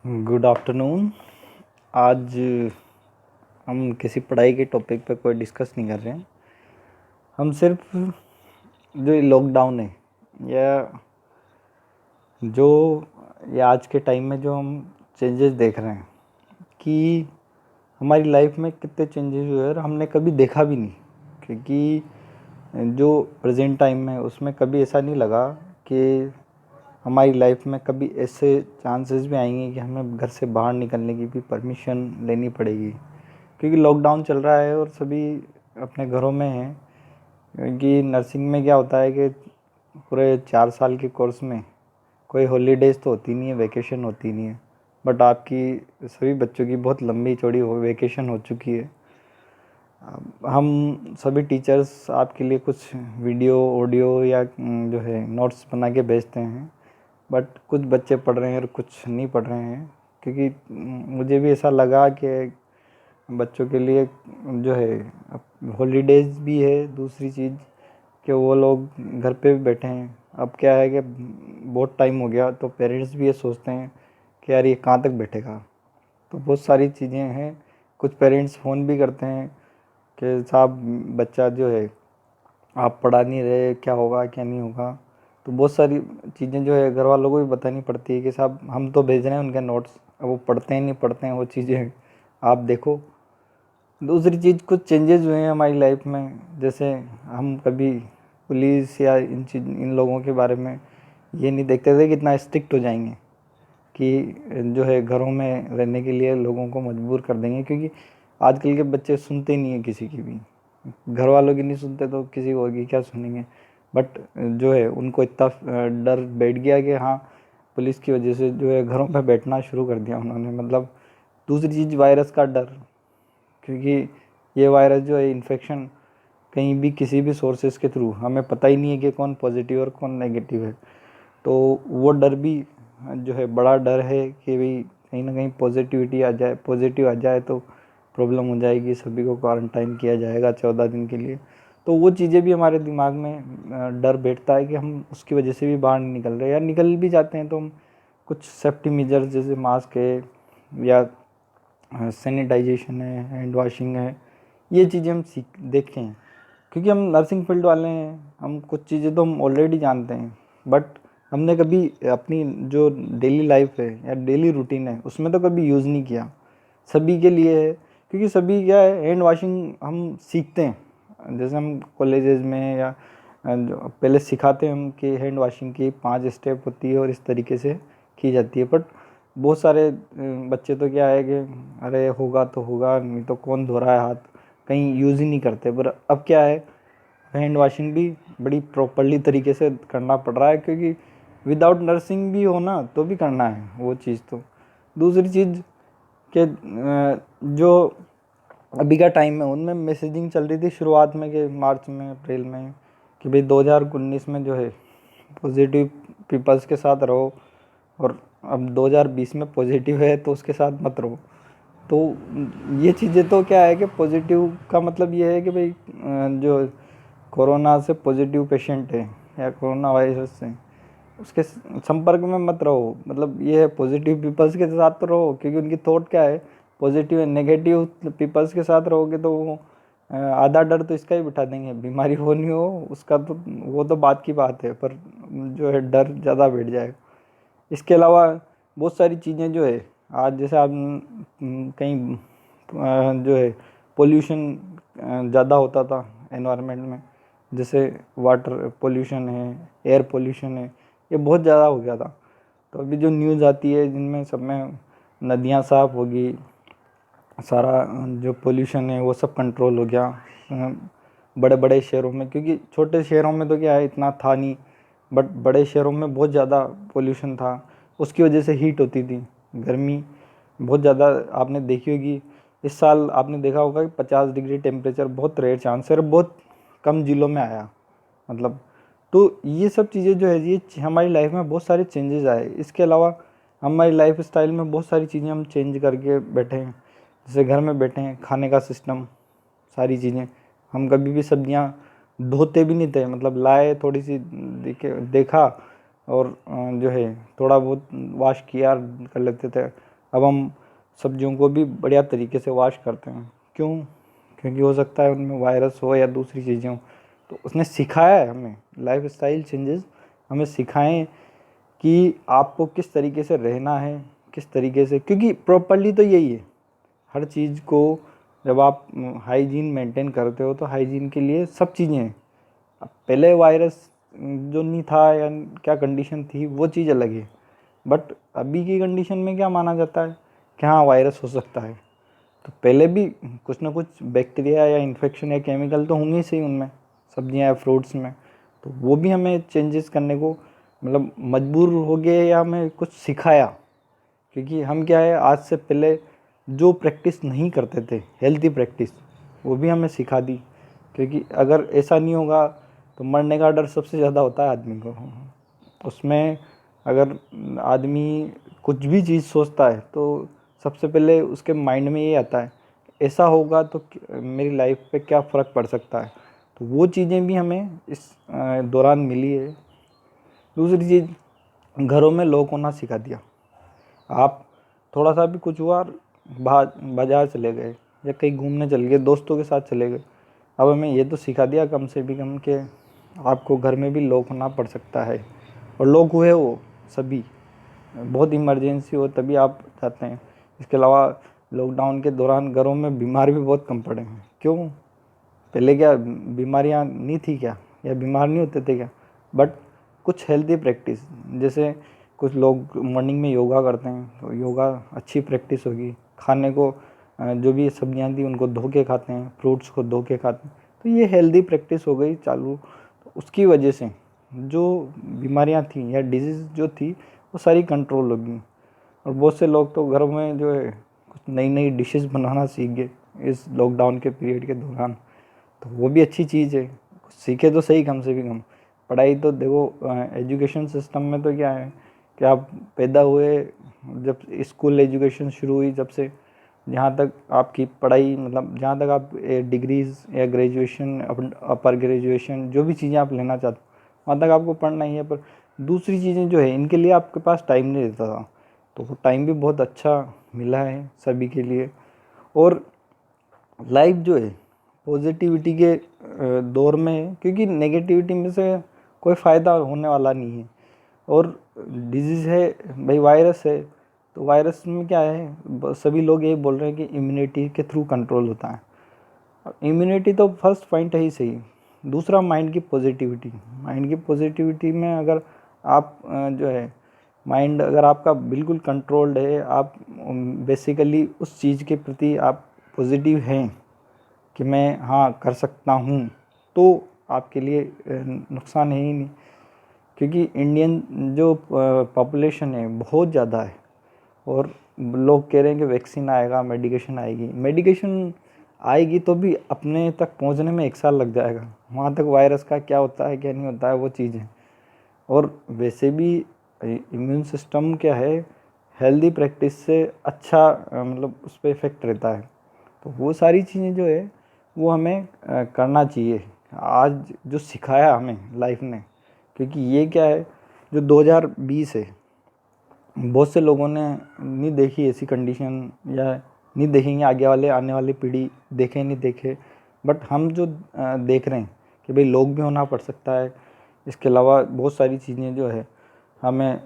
Good afternoon. आज हम किसी पढ़ाई के टॉपिक पे कोई डिस्कस नहीं कर रहे हैं। हम सिर्फ जो लॉकडाउन है या जो ये आज के टाइम में जो हम चेंजेस देख रहे हैं कि हमारी लाइफ में कितने चेंजेस हुए और हमने कभी देखा भी नहीं, क्योंकि जो प्रेजेंट टाइम है उसमें कभी ऐसा नहीं लगा कि हमारी लाइफ में कभी ऐसे चांसेस भी आएंगे कि हमें घर से बाहर निकलने की भी परमिशन लेनी पड़ेगी, क्योंकि लॉकडाउन चल रहा है और सभी अपने घरों में हैं। क्योंकि नर्सिंग में क्या होता है कि पूरे 4 साल के कोर्स में कोई हॉलीडेज़ तो होती नहीं है, वेकेशन होती नहीं है। बट आपकी सभी बच्चों की बहुत लंबी चौड़ी वेकेशन हो चुकी है। हम सभी टीचर्स आपके लिए कुछ वीडियो ऑडियो या जो है नोट्स बना के भेजते हैं, बट कुछ बच्चे पढ़ रहे हैं और कुछ नहीं पढ़ रहे हैं। क्योंकि मुझे भी ऐसा लगा कि बच्चों के लिए जो है हॉलीडेज़ भी है, दूसरी चीज़ कि वो लोग घर पे भी बैठे हैं। अब क्या है कि बहुत टाइम हो गया तो पेरेंट्स भी ये सोचते हैं कि यार ये कहाँ तक बैठेगा। तो बहुत सारी चीज़ें हैं। कुछ पेरेंट्स फ़ोन भी करते हैं कि साहब बच्चा जो है आप पढ़ा नहीं रहे, क्या होगा क्या नहीं होगा। तो बहुत सारी चीज़ें जो है घर वालों को भी बतानी पड़ती है कि साहब हम तो भेज रहे हैं उनके नोट्स, अब वो पढ़ते हैं नहीं पढ़ते हैं वो चीज़ें आप देखो। दूसरी चीज़, कुछ चेंजेस हुए हैं हमारी लाइफ में। जैसे हम कभी पुलिस या इन लोगों के बारे में ये नहीं देखते थे कि इतना स्ट्रिक्ट हो जाएंगे कि जो है घरों में रहने के लिए लोगों को मजबूर कर देंगे। क्योंकि आजकल के बच्चे सुनते नहीं हैं किसी की भी, घर वालों की नहीं सुनते तो किसी और की क्या सुनेंगे। बट जो है उनको इतना डर बैठ गया कि हाँ, पुलिस की वजह से जो है घरों पे बैठना शुरू कर दिया उन्होंने। मतलब दूसरी चीज़, वायरस का डर, क्योंकि ये वायरस जो है इन्फेक्शन कहीं भी किसी भी सोर्सेज के थ्रू, हमें पता ही नहीं है कि कौन पॉजिटिव और कौन नेगेटिव है। तो वो डर भी जो है बड़ा डर है कि भाई कहीं ना कहीं पॉजिटिविटी आ जाए, पॉजिटिव आ जाए तो प्रॉब्लम हो जाएगी, सभी को क्वारंटाइन किया जाएगा 14 दिन के लिए। तो वो चीज़ें भी हमारे दिमाग में डर बैठता है कि हम उसकी वजह से भी बाहर नहीं निकल रहे, या निकल भी जाते हैं तो हम कुछ सेफ्टी मेजर्स जैसे मास्क है या सैनिटाइजेशन है, हैंड वॉशिंग है, ये चीज़ें हम सीख देखें। क्योंकि हम नर्सिंग फील्ड वाले हैं, हम कुछ चीज़ें तो हम ऑलरेडी जानते हैं, बट हमने कभी अपनी जो डेली लाइफ है या डेली रूटीन है उसमें तो कभी यूज़ नहीं किया। सभी के लिए है, क्योंकि सभी क्या है, हैंड वॉशिंग हम सीखते हैं। जैसे हम कॉलेजेस में या जो पहले सिखाते हैं हम कि हैंड वॉशिंग की 5 स्टेप होती है और इस तरीके से की जाती है। बट बहुत सारे बच्चे तो क्या है कि अरे होगा तो होगा, नहीं तो कौन धो रहा है हाथ, कहीं यूज़ ही नहीं करते। पर अब क्या है, हैंड वॉशिंग भी बड़ी प्रॉपरली तरीके से करना पड़ रहा है, क्योंकि विदाउट नर्सिंग भी हो ना तो भी करना है वो चीज़। तो दूसरी चीज़ कि जो अभी का टाइम है उनमें मैसेजिंग चल रही थी शुरुआत में कि मार्च में अप्रैल में कि भाई 2019 में जो है पॉजिटिव पीपल्स के साथ रहो, और अब 2020 में पॉजिटिव है तो उसके साथ मत रहो। तो ये चीज़ें तो क्या है कि पॉजिटिव का मतलब ये है कि भाई जो कोरोना से पॉजिटिव पेशेंट है या कोरोना वायरस से उसके संपर्क में मत रहो। मतलब ये है पॉजिटिव पीपल्स के साथ तो रहो, क्योंकि उनकी थॉट क्या है, पॉजिटिव है। नेगेटिव पीपल्स के साथ रहोगे तो वो आधा डर तो इसका ही बिठा देंगे, बीमारी हो नहीं हो उसका तो वो तो बात की बात है, पर जो है डर ज़्यादा बैठ जाएगा। इसके अलावा बहुत सारी चीज़ें जो है आज, जैसे आप कहीं जो है पोल्यूशन ज़्यादा होता था एनवायरनमेंट में, जैसे वाटर पोल्यूशन है, एयर पोल्यूशन है, ये बहुत ज़्यादा हो गया था। तो अभी जो न्यूज़ आती है जिनमें सब में नदियाँ साफ़ होगी, सारा जो पोल्यूशन है वो सब कंट्रोल हो गया बड़े बड़े शहरों में। क्योंकि छोटे शहरों में तो क्या है इतना था नहीं, बट बड़े शहरों में बहुत ज़्यादा पोल्यूशन था। उसकी वजह से हीट होती थी, गर्मी बहुत ज़्यादा आपने देखी होगी। इस साल आपने देखा होगा कि 50 डिग्री टेम्परेचर बहुत रेयर चांस है और बहुत कम ज़िलों में आया। मतलब तो ये सब चीज़ें जो है ये हमारी लाइफ में बहुत सारे चेंजेस आए। इसके अलावा हमारी लाइफ स्टाइल में बहुत सारी चीज़ें हम चेंज करके बैठे हैं। जैसे घर में बैठे हैं, खाने का सिस्टम, सारी चीज़ें। हम कभी भी सब्जियां धोते भी नहीं थे, मतलब लाए थोड़ी सी देखा और जो है थोड़ा बहुत वॉश किया कर लेते थे। अब हम सब्जियों को भी बढ़िया तरीके से वॉश करते हैं। क्यों? क्योंकि हो सकता है उनमें वायरस हो या दूसरी चीज़ें हों। तो उसने सिखाया है हमें, लाइफ स्टाइल चेंजेस हमें सिखाएं कि आपको किस तरीके से रहना है, किस तरीके से, क्योंकि प्रॉपर्ली तो यही है हर चीज़ को। जब आप हाइजीन मेंटेन करते हो तो हाइजीन के लिए सब चीज़ें हैं। अब पहले वायरस जो नहीं था या क्या कंडीशन थी वो चीज़ अलग है, बट अभी की कंडीशन में क्या माना जाता है कि हाँ वायरस हो सकता है। तो पहले भी कुछ ना कुछ बैक्टीरिया या इन्फेक्शन या केमिकल तो होंगे ही सही उनमें, सब्जियां या फ्रूट्स में। तो वो भी हमें चेंजेस करने को मतलब मजबूर हो गए या हमें कुछ सिखाया। क्योंकि हम क्या है, आज से पहले जो प्रैक्टिस नहीं करते थे हेल्थी प्रैक्टिस, वो भी हमें सिखा दी। क्योंकि अगर ऐसा नहीं होगा तो मरने का डर सबसे ज़्यादा होता है आदमी को। उसमें अगर आदमी कुछ भी चीज़ सोचता है तो सबसे पहले उसके माइंड में ये आता है ऐसा होगा तो मेरी लाइफ पे क्या फ़र्क पड़ सकता है। तो वो चीज़ें भी हमें इस दौरान मिली है। दूसरी चीज़, घरों में लॉक होना सिखा दिया। आप थोड़ा सा भी कुछ हुआ, बाजार चले गए या कहीं घूमने चले गए, दोस्तों के साथ चले गए, अब हमें ये तो सिखा दिया कम से भी कम कि आपको घर में भी लॉक होना पड़ सकता है। और लॉक हुए वो सभी, बहुत इमरजेंसी हो तभी आप जाते हैं। इसके अलावा लॉकडाउन के दौरान घरों में बीमार भी बहुत कम पड़े हैं। क्यों? पहले क्या बीमारियां नहीं थी क्या, या बीमार नहीं होते थे क्या? बट कुछ हेल्दी प्रैक्टिस, जैसे कुछ लोग मॉर्निंग में योगा करते हैं, तो योगा अच्छी प्रैक्टिस होगी। खाने को जो भी सब्जियां थी उनको धो के खाते हैं, फ्रूट्स को धो के खाते हैं, तो ये हेल्दी प्रैक्टिस हो गई चालू। तो उसकी वजह से जो बीमारियां थी या डिजीज़ जो थी वो सारी कंट्रोल होगी। और बहुत से लोग तो घर में जो है कुछ नई नई डिशेस बनाना सीख गए इस लॉकडाउन के पीरियड के दौरान। तो वो भी अच्छी चीज़ है, कुछ सीखे तो सही कम से भी कम। पढ़ाई तो देखो, एजुकेशन सिस्टम में तो क्या है कि आप पैदा हुए, जब स्कूल एजुकेशन शुरू हुई, जब से जहाँ तक आपकी पढ़ाई, मतलब जहाँ तक आप डिग्रीज़ या ग्रेजुएशन, अपर ग्रेजुएशन, जो भी चीज़ें आप लेना चाहते हो वहाँ तक आपको पढ़ना ही है। पर दूसरी चीज़ें जो है इनके लिए आपके पास टाइम नहीं रहता था, तो वो टाइम भी बहुत अच्छा मिला है सभी के लिए। और लाइफ जो है पॉजिटिविटी के दौर में है, क्योंकि नेगेटिविटी में से कोई फ़ायदा होने वाला नहीं है। और डिजीज़ है भाई, वायरस है, तो वायरस में क्या है, सभी लोग यही बोल रहे हैं कि इम्यूनिटी के थ्रू कंट्रोल होता है। इम्यूनिटी तो फर्स्ट पॉइंट है ही सही। दूसरा, माइंड की पॉजिटिविटी। माइंड की पॉजिटिविटी में अगर आप जो है माइंड अगर आपका बिल्कुल कंट्रोल्ड है, आप बेसिकली उस चीज़ के प्रति आप पॉजिटिव हैं कि मैं हाँ कर सकता हूँ, तो आपके लिए नुकसान है ही नहीं। क्योंकि इंडियन जो पॉपुलेशन है बहुत ज़्यादा है, और लोग कह रहे हैं कि वैक्सीन आएगा, मेडिकेशन आएगी। मेडिकेशन आएगी तो भी अपने तक पहुंचने में 1 साल लग जाएगा। वहाँ तक वायरस का क्या होता है क्या नहीं होता है वो चीज़ है। और वैसे भी इम्यून सिस्टम क्या है, हेल्दी प्रैक्टिस से अच्छा मतलब उस पर इफ़ेक्ट रहता है। तो वो सारी चीज़ें जो है वो हमें करना चाहिए, आज जो सिखाया हमें लाइफ ने। क्योंकि ये क्या है, जो 2020 है, बहुत से लोगों ने नहीं देखी ऐसी कंडीशन, या नहीं देखेंगे आगे वाले, आने वाली पीढ़ी देखे नहीं देखे। बट हम जो देख रहे हैं कि भाई लोग भी होना पड़ सकता है। इसके अलावा बहुत सारी चीज़ें जो है हमें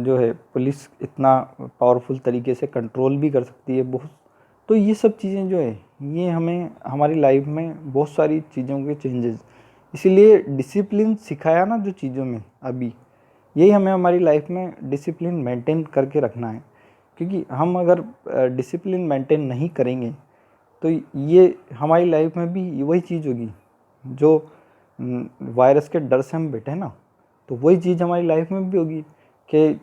जो है पुलिस इतना पावरफुल तरीके से कंट्रोल भी कर सकती है बहुत। तो ये सब चीज़ें जो है ये हमें हमारी लाइफ में बहुत सारी चीज़ों के चेंजेस, इसीलिए डिसिप्लिन सिखाया ना जो चीज़ों में अभी, यही हमें हमारी लाइफ में डिसिप्लिन मेंटेन करके रखना है। क्योंकि हम अगर डिसिप्लिन मेंटेन नहीं करेंगे तो ये हमारी लाइफ में भी वही चीज़ होगी जो वायरस के डर से हम बैठे हैं ना, तो वही चीज़ हमारी लाइफ में भी होगी कि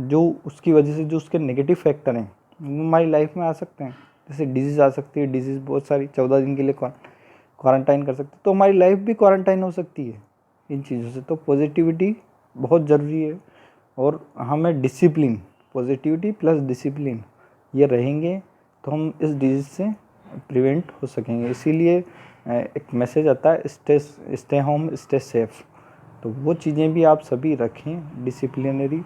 जो उसकी वजह से जो उसके नेगेटिव फैक्टर हैं वो हमारी लाइफ में आ सकते हैं। जैसे डिजीज़ आ सकती है, डिजीज़ बहुत सारी 14 दिन के लिए क्वारंटाइन कर सकते हैं, तो हमारी लाइफ भी क्वारंटाइन हो सकती है इन चीज़ों से। तो पॉजिटिविटी बहुत ज़रूरी है, और हमें डिसिप्लिन, पॉजिटिविटी प्लस डिसिप्लिन ये रहेंगे तो हम इस डिजीज़ से प्रिवेंट हो सकेंगे। इसीलिए एक मैसेज आता है, स्टे होम स्टे सेफ। तो वो चीज़ें भी आप सभी रखें डिसिप्लिनरी,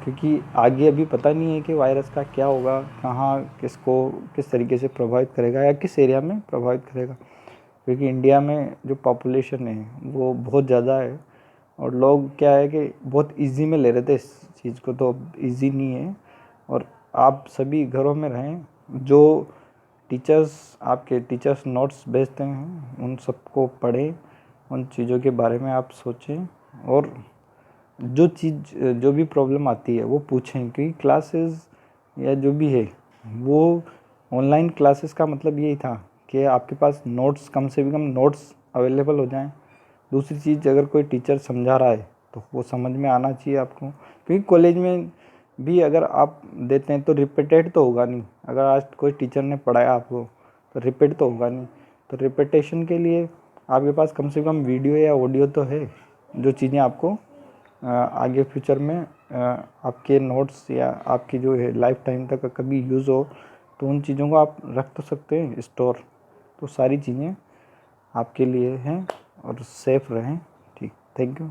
क्योंकि आगे अभी पता नहीं है कि वायरस का क्या होगा, कहाँ किसको किस तरीके से प्रभावित करेगा या किस एरिया में प्रभावित करेगा। क्योंकि इंडिया में जो पॉपुलेशन है वो बहुत ज़्यादा है और लोग क्या है कि बहुत इजी में ले रहे थे इस चीज़ को, तो अब इजी नहीं है। और आप सभी घरों में रहें, जो आपके टीचर्स नोट्स भेजते हैं उन सबको पढ़ें, उन चीज़ों के बारे में आप सोचें और जो भी प्रॉब्लम आती है वो पूछें। क्योंकि क्लासेस या जो भी है वो ऑनलाइन क्लासेस का मतलब यही था कि आपके पास नोट्स, कम से कम नोट्स अवेलेबल हो जाएं। दूसरी चीज़, अगर कोई टीचर समझा रहा है तो वो समझ में आना चाहिए आपको, क्योंकि कॉलेज में भी अगर आप देते हैं तो रिपीटेड तो होगा नहीं। अगर आज कोई टीचर ने पढ़ाया आपको तो रिपीट तो होगा नहीं, तो रिपीटेशन के लिए आपके पास कम से कम वीडियो या ऑडियो तो है, जो चीज़ें आपको आगे फ्यूचर में आपके नोट्स या आपकी जो है लाइफ टाइम तक कभी यूज़ हो तो उन चीज़ों को आप रख तो सकते हैं स्टोर। तो सारी चीज़ें आपके लिए हैं और सेफ रहें। ठीक, थैंक यू।